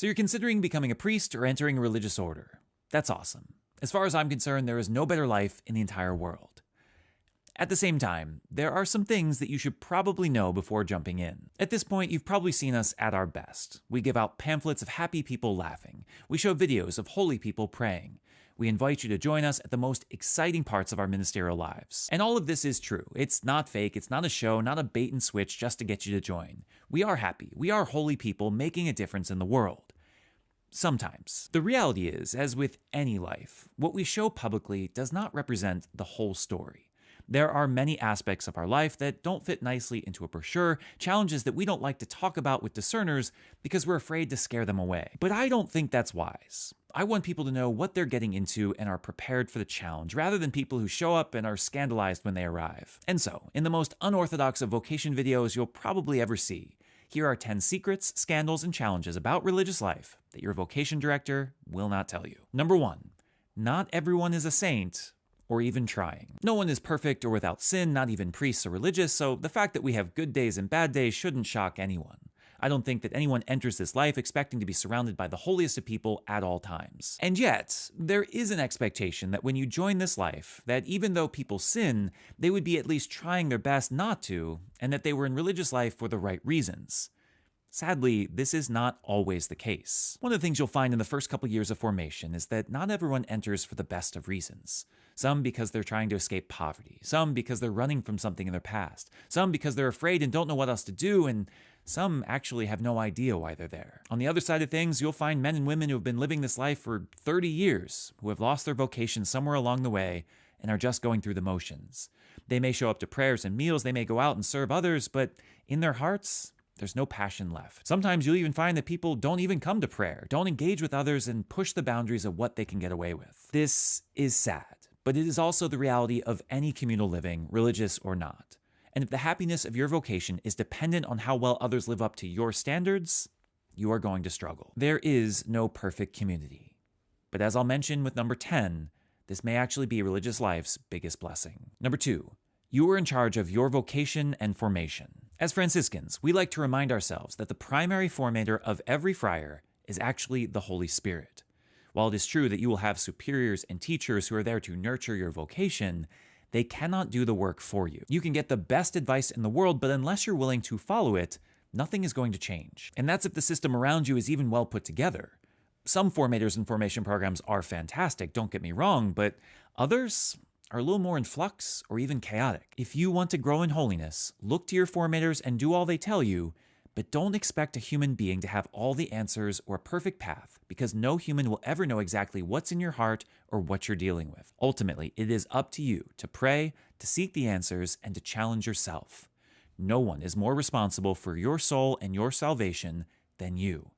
So you're considering becoming a priest or entering a religious order. That's awesome. As far as I'm concerned, there is no better life in the entire world. At the same time, there are some things that you should probably know before jumping in. At this point, you've probably seen us at our best. We give out pamphlets of happy people laughing. We show videos of holy people praying. We invite you to join us at the most exciting parts of our ministerial lives. And all of this is true. It's not fake. It's not a show, not a bait and switch just to get you to join. We are happy. We are holy people making a difference in the world. Sometimes. The reality is, as with any life, what we show publicly does not represent the whole story. There are many aspects of our life that don't fit nicely into a brochure, challenges that we don't like to talk about with discerners because we're afraid to scare them away. But I don't think that's wise. I want people to know what they're getting into and are prepared for the challenge, rather than people who show up and are scandalized when they arrive. And so, in the most unorthodox of vocation videos you'll probably ever see, here are 10 secrets, scandals, and challenges about religious life that your vocation director will not tell you. Number 1, not everyone is a saint, or even trying. No one is perfect or without sin, not even priests or religious, so the fact that we have good days and bad days shouldn't shock anyone. I don't think that anyone enters this life expecting to be surrounded by the holiest of people at all times. And yet, there is an expectation that when you join this life, that even though people sin, they would be at least trying their best not to, and that they were in religious life for the right reasons. Sadly, this is not always the case. One of the things you'll find in the first couple years of formation is that not everyone enters for the best of reasons. Some because they're trying to escape poverty, some because they're running from something in their past, some because they're afraid and don't know what else to do, and some actually have no idea why they're there. On the other side of things, you'll find men and women who have been living this life for 30 years, who have lost their vocation somewhere along the way, and are just going through the motions. They may show up to prayers and meals, they may go out and serve others, but in their hearts, there's no passion left. Sometimes you'll even find that people don't even come to prayer, don't engage with others, and push the boundaries of what they can get away with. This is sad, but it is also the reality of any communal living, religious or not. And if the happiness of your vocation is dependent on how well others live up to your standards, you are going to struggle. There is no perfect community. But as I'll mention with number 10, this may actually be religious life's biggest blessing. Number 2, you are in charge of your vocation and formation. As Franciscans, we like to remind ourselves that the primary formator of every friar is actually the Holy Spirit. While it is true that you will have superiors and teachers who are there to nurture your vocation, they cannot do the work for you. You can get the best advice in the world, but unless you're willing to follow it, nothing is going to change. And that's if the system around you is even well put together. Some formators and formation programs are fantastic, don't get me wrong, but others are a little more in flux or even chaotic. If you want to grow in holiness, look to your formators and do all they tell you, but don't expect a human being to have all the answers or a perfect path, because no human will ever know exactly what's in your heart or what you're dealing with. Ultimately, it is up to you to pray, to seek the answers, and to challenge yourself. No one is more responsible for your soul and your salvation than you.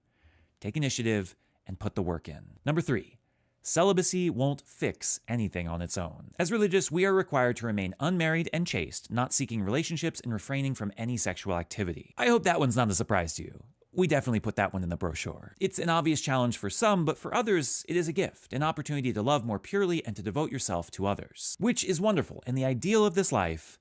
Take initiative and put the work in. Number 3, celibacy won't fix anything on its own. As religious, we are required to remain unmarried and chaste, not seeking relationships and refraining from any sexual activity. I hope that one's not a surprise to you. We definitely put that one in the brochure. It's an obvious challenge for some, but for others, it is a gift, an opportunity to love more purely and to devote yourself to others, which is wonderful and the ideal of this life.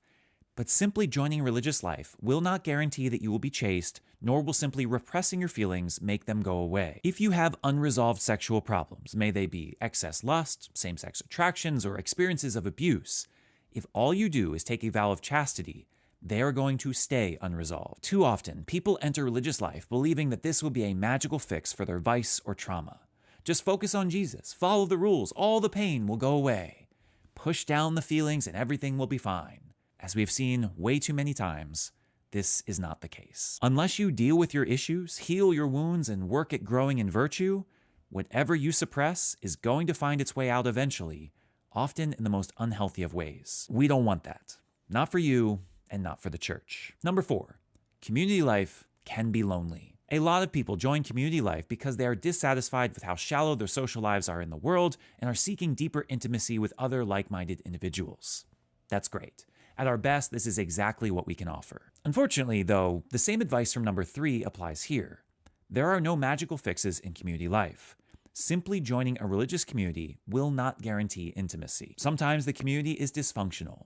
But simply joining religious life will not guarantee that you will be chaste, nor will simply repressing your feelings make them go away. If you have unresolved sexual problems, may they be excess lust, same-sex attractions, or experiences of abuse, if all you do is take a vow of chastity, they are going to stay unresolved. Too often, people enter religious life believing that this will be a magical fix for their vice or trauma. Just focus on Jesus, follow the rules, all the pain will go away. Push down the feelings and everything will be fine. As we've seen way too many times, this is not the case. Unless you deal with your issues, heal your wounds, and work at growing in virtue, whatever you suppress is going to find its way out eventually, often in the most unhealthy of ways. We don't want that. Not for you, and not for the church. Number 4, community life can be lonely. A lot of people join community life because they are dissatisfied with how shallow their social lives are in the world and are seeking deeper intimacy with other like-minded individuals. That's great. At our best, this is exactly what we can offer. Unfortunately, though, the same advice from number 3 applies here. There are no magical fixes in community life. Simply joining a religious community will not guarantee intimacy. Sometimes the community is dysfunctional.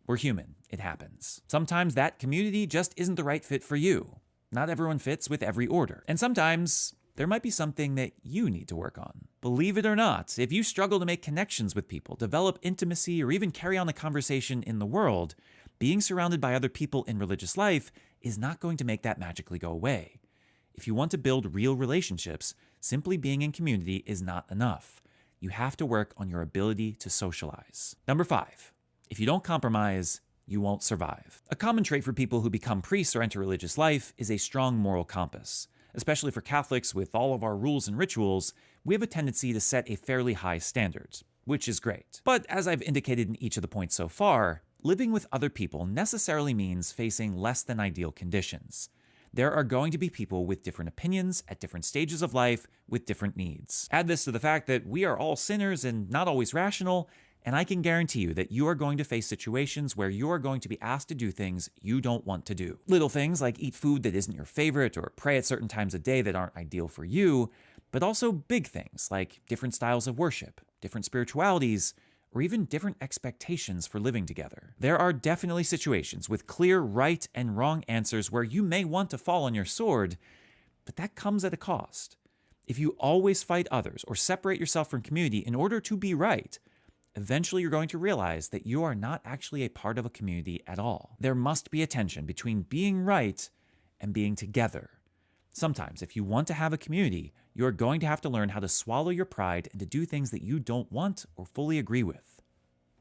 We're human. It happens. Sometimes that community just isn't the right fit for you. Not everyone fits with every order. And sometimes there might be something that you need to work on. Believe it or not, if you struggle to make connections with people, develop intimacy, or even carry on the conversation in the world, being surrounded by other people in religious life is not going to make that magically go away. If you want to build real relationships, simply being in community is not enough. You have to work on your ability to socialize. Number 5, if you don't compromise, you won't survive. A common trait for people who become priests or enter religious life is a strong moral compass. Especially for Catholics, with all of our rules and rituals, we have a tendency to set a fairly high standard, which is great. But as I've indicated in each of the points so far, living with other people necessarily means facing less than ideal conditions. There are going to be people with different opinions at different stages of life with different needs. Add this to the fact that we are all sinners and not always rational, and I can guarantee you that you are going to face situations where you are going to be asked to do things you don't want to do. Little things like eat food that isn't your favorite or pray at certain times of day that aren't ideal for you, but also big things like different styles of worship, different spiritualities, or even different expectations for living together. There are definitely situations with clear right and wrong answers where you may want to fall on your sword, but that comes at a cost. If you always fight others or separate yourself from community in order to be right, eventually you're going to realize that you are not actually a part of a community at all. There must be a tension between being right and being together. Sometimes, if you want to have a community, you're going to have to learn how to swallow your pride and to do things that you don't want or fully agree with.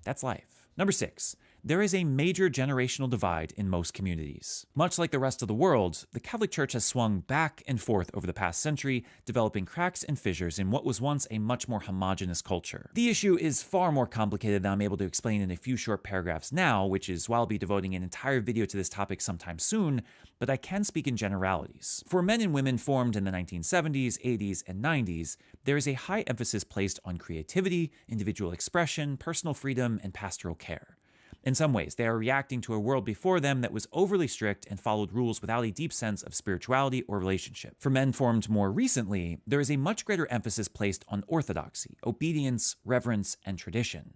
That's life. Number 6, there is a major generational divide in most communities. Much like the rest of the world, the Catholic Church has swung back and forth over the past century, developing cracks and fissures in what was once a much more homogeneous culture. The issue is far more complicated than I'm able to explain in a few short paragraphs now, which is why I'll be devoting an entire video to this topic sometime soon, but I can speak in generalities. For men and women formed in the 1970s, 80s, and 90s, there is a high emphasis placed on creativity, individual expression, personal freedom, and pastoral care. In some ways, they are reacting to a world before them that was overly strict and followed rules without a deep sense of spirituality or relationship. For men formed more recently, there is a much greater emphasis placed on orthodoxy, obedience, reverence, and tradition.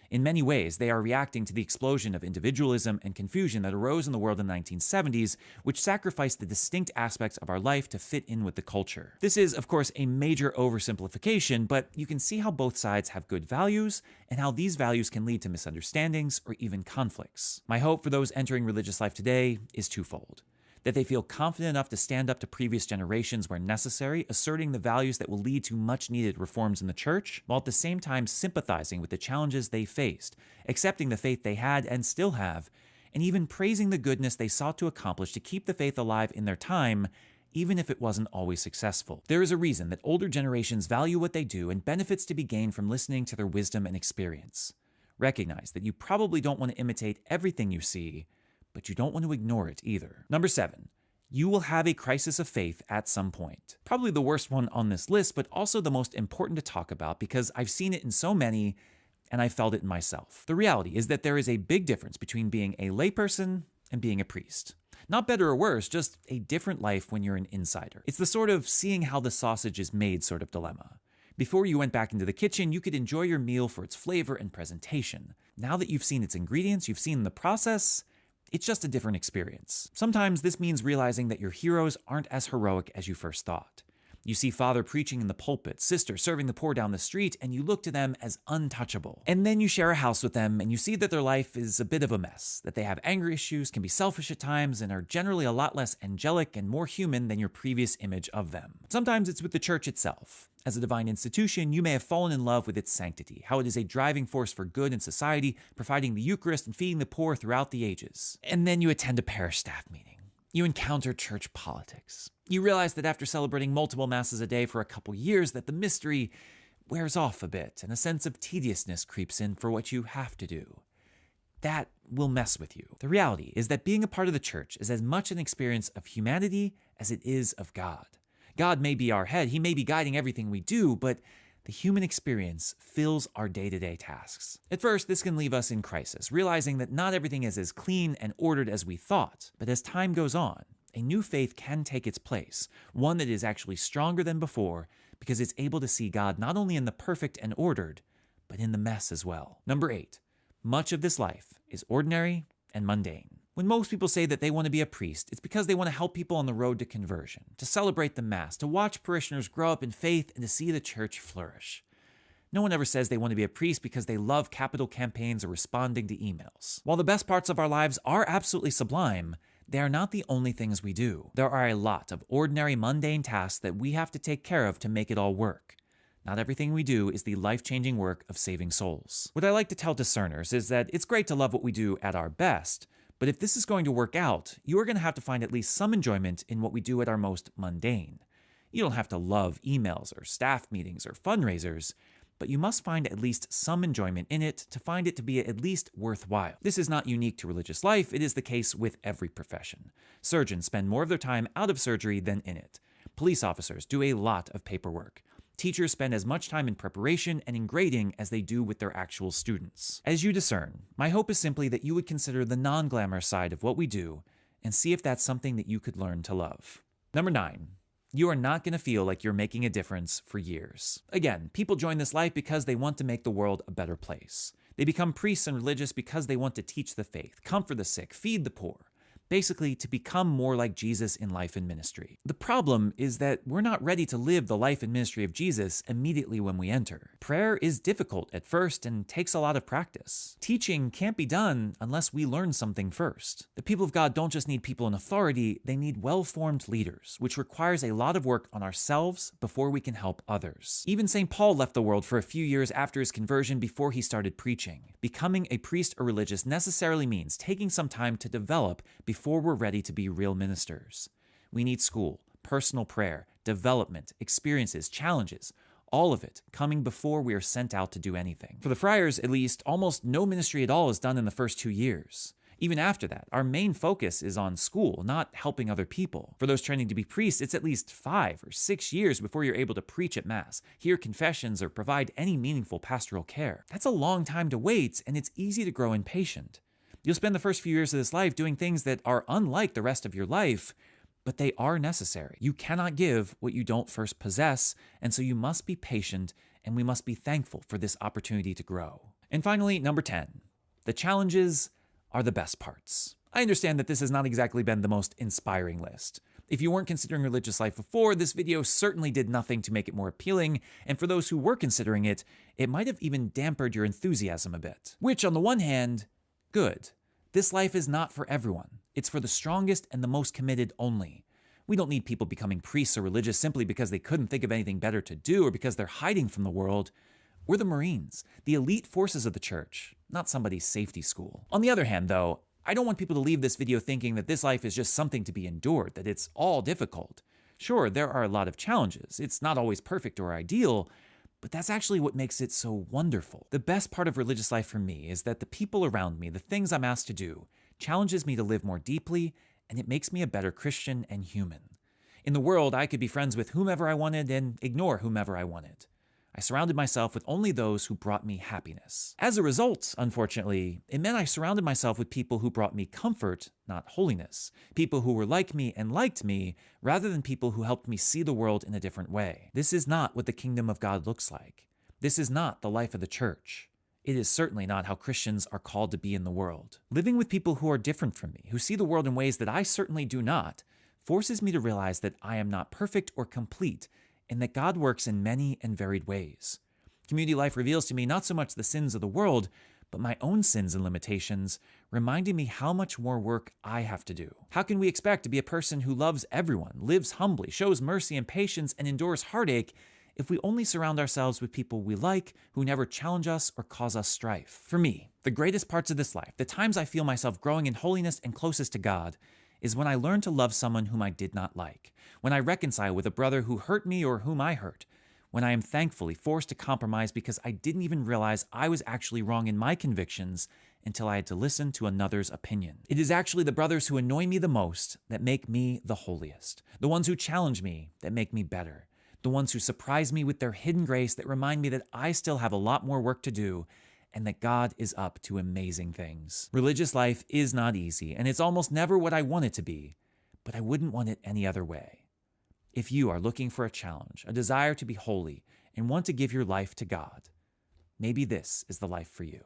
In many ways, they are reacting to the explosion of individualism and confusion that arose in the world in the 1970s, which sacrificed the distinct aspects of our life to fit in with the culture. This is, of course, a major oversimplification, but you can see how both sides have good values and how these values can lead to misunderstandings or even conflicts. My hope for those entering religious life today is twofold. That they feel confident enough to stand up to previous generations where necessary, asserting the values that will lead to much-needed reforms in the church, while at the same time sympathizing with the challenges they faced, accepting the faith they had and still have, and even praising the goodness they sought to accomplish to keep the faith alive in their time, even if it wasn't always successful. There is a reason that older generations value what they do and benefits to be gained from listening to their wisdom and experience. Recognize that you probably don't want to imitate everything you see, but you don't want to ignore it either. Number 7, you will have a crisis of faith at some point. Probably the worst one on this list, but also the most important to talk about because I've seen it in so many and I felt it in myself. The reality is that there is a big difference between being a layperson and being a priest. Not better or worse, just a different life when you're an insider. It's the sort of seeing how the sausage is made sort of dilemma. Before you went back into the kitchen, you could enjoy your meal for its flavor and presentation. Now that you've seen its ingredients, you've seen the process, it's just a different experience. Sometimes this means realizing that your heroes aren't as heroic as you first thought. You see father preaching in the pulpit, sister serving the poor down the street, and you look to them as untouchable. And then you share a house with them, and you see that their life is a bit of a mess, that they have anger issues, can be selfish at times, and are generally a lot less angelic and more human than your previous image of them. Sometimes it's with the church itself. As a divine institution, you may have fallen in love with its sanctity, how it is a driving force for good in society, providing the Eucharist and feeding the poor throughout the ages. And then you attend a parish staff meeting. You encounter church politics. You realize that after celebrating multiple masses a day for a couple years, that the mystery wears off a bit, and a sense of tediousness creeps in for what you have to do. That will mess with you. The reality is that being a part of the church is as much an experience of humanity as it is of God. God may be our head, he may be guiding everything we do, but the human experience fills our day-to-day tasks. At first, this can leave us in crisis, realizing that not everything is as clean and ordered as we thought. But as time goes on, a new faith can take its place, one that is actually stronger than before because it's able to see God not only in the perfect and ordered, but in the mess as well. Number 8, much of this life is ordinary and mundane. When most people say that they want to be a priest, it's because they want to help people on the road to conversion, to celebrate the Mass, to watch parishioners grow up in faith, and to see the church flourish. No one ever says they want to be a priest because they love capital campaigns or responding to emails. While the best parts of our lives are absolutely sublime, they are not the only things we do. There are a lot of ordinary, mundane tasks that we have to take care of to make it all work. Not everything we do is the life-changing work of saving souls. What I like to tell discerners is that it's great to love what we do at our best, but if this is going to work out, you are going to have to find at least some enjoyment in what we do at our most mundane. You don't have to love emails or staff meetings or fundraisers, but you must find at least some enjoyment in it to find it to be at least worthwhile. This is not unique to religious life, it is the case with every profession. Surgeons spend more of their time out of surgery than in it. Police officers do a lot of paperwork. Teachers spend as much time in preparation and in grading as they do with their actual students. As you discern, my hope is simply that you would consider the non-glamorous side of what we do and see if that's something that you could learn to love. Number 9. You are not going to feel like you're making a difference for years. Again, people join this life because they want to make the world a better place. They become priests and religious because they want to teach the faith, comfort the sick, feed the poor. Basically, to become more like Jesus in life and ministry. The problem is that we're not ready to live the life and ministry of Jesus immediately when we enter. Prayer is difficult at first and takes a lot of practice. Teaching can't be done unless we learn something first. The people of God don't just need people in authority, they need well-formed leaders, which requires a lot of work on ourselves before we can help others. Even St. Paul left the world for a few years after his conversion before he started preaching. Becoming a priest or religious necessarily means taking some time to develop before we're ready to be real ministers. We need school, personal prayer, development, experiences, challenges, all of it coming before we are sent out to do anything. For the friars, at least, almost no ministry at all is done in the first 2 years. Even after that, our main focus is on school, not helping other people. For those training to be priests, it's at least 5 or 6 years before you're able to preach at Mass, hear confessions, or provide any meaningful pastoral care. That's a long time to wait, and it's easy to grow impatient. You'll spend the first few years of this life doing things that are unlike the rest of your life, but they are necessary. You cannot give what you don't first possess, and so you must be patient, and we must be thankful for this opportunity to grow. And finally, number 10, the challenges are the best parts. I understand that this has not exactly been the most inspiring list. If you weren't considering religious life before, this video certainly did nothing to make it more appealing, and for those who were considering it, it might have even dampened your enthusiasm a bit. Which, on the one hand, good. This life is not for everyone. It's for the strongest and the most committed only. We don't need people becoming priests or religious simply because they couldn't think of anything better to do or because they're hiding from the world. We're the Marines, the elite forces of the church, not somebody's safety school. On the other hand, though, I don't want people to leave this video thinking that this life is just something to be endured, that it's all difficult. Sure, there are a lot of challenges. It's not always perfect or ideal, but that's actually what makes it so wonderful. The best part of religious life for me is that the people around me, the things I'm asked to do, challenges me to live more deeply, and it makes me a better Christian and human. In the world, I could be friends with whomever I wanted and ignore whomever I wanted. I surrounded myself with only those who brought me happiness. As a result, unfortunately, it meant I surrounded myself with people who brought me comfort, not holiness. People who were like me and liked me, rather than people who helped me see the world in a different way. This is not what the kingdom of God looks like. This is not the life of the church. It is certainly not how Christians are called to be in the world. Living with people who are different from me, who see the world in ways that I certainly do not, forces me to realize that I am not perfect or complete, and that God works in many and varied ways. Community life reveals to me not so much the sins of the world, but my own sins and limitations, reminding me how much more work I have to do. How can we expect to be a person who loves everyone, lives humbly, shows mercy and patience, and endures heartache if we only surround ourselves with people we like, who never challenge us or cause us strife? For me, the greatest parts of this life, the times I feel myself growing in holiness and closest to God, is when I learn to love someone whom I did not like, when I reconcile with a brother who hurt me or whom I hurt, when I am thankfully forced to compromise because I didn't even realize I was actually wrong in my convictions until I had to listen to another's opinion. It is actually the brothers who annoy me the most that make me the holiest, the ones who challenge me that make me better, the ones who surprise me with their hidden grace that remind me that I still have a lot more work to do and that God is up to amazing things. Religious life is not easy, and it's almost never what I want it to be, but I wouldn't want it any other way. If you are looking for a challenge, a desire to be holy, and want to give your life to God, maybe this is the life for you.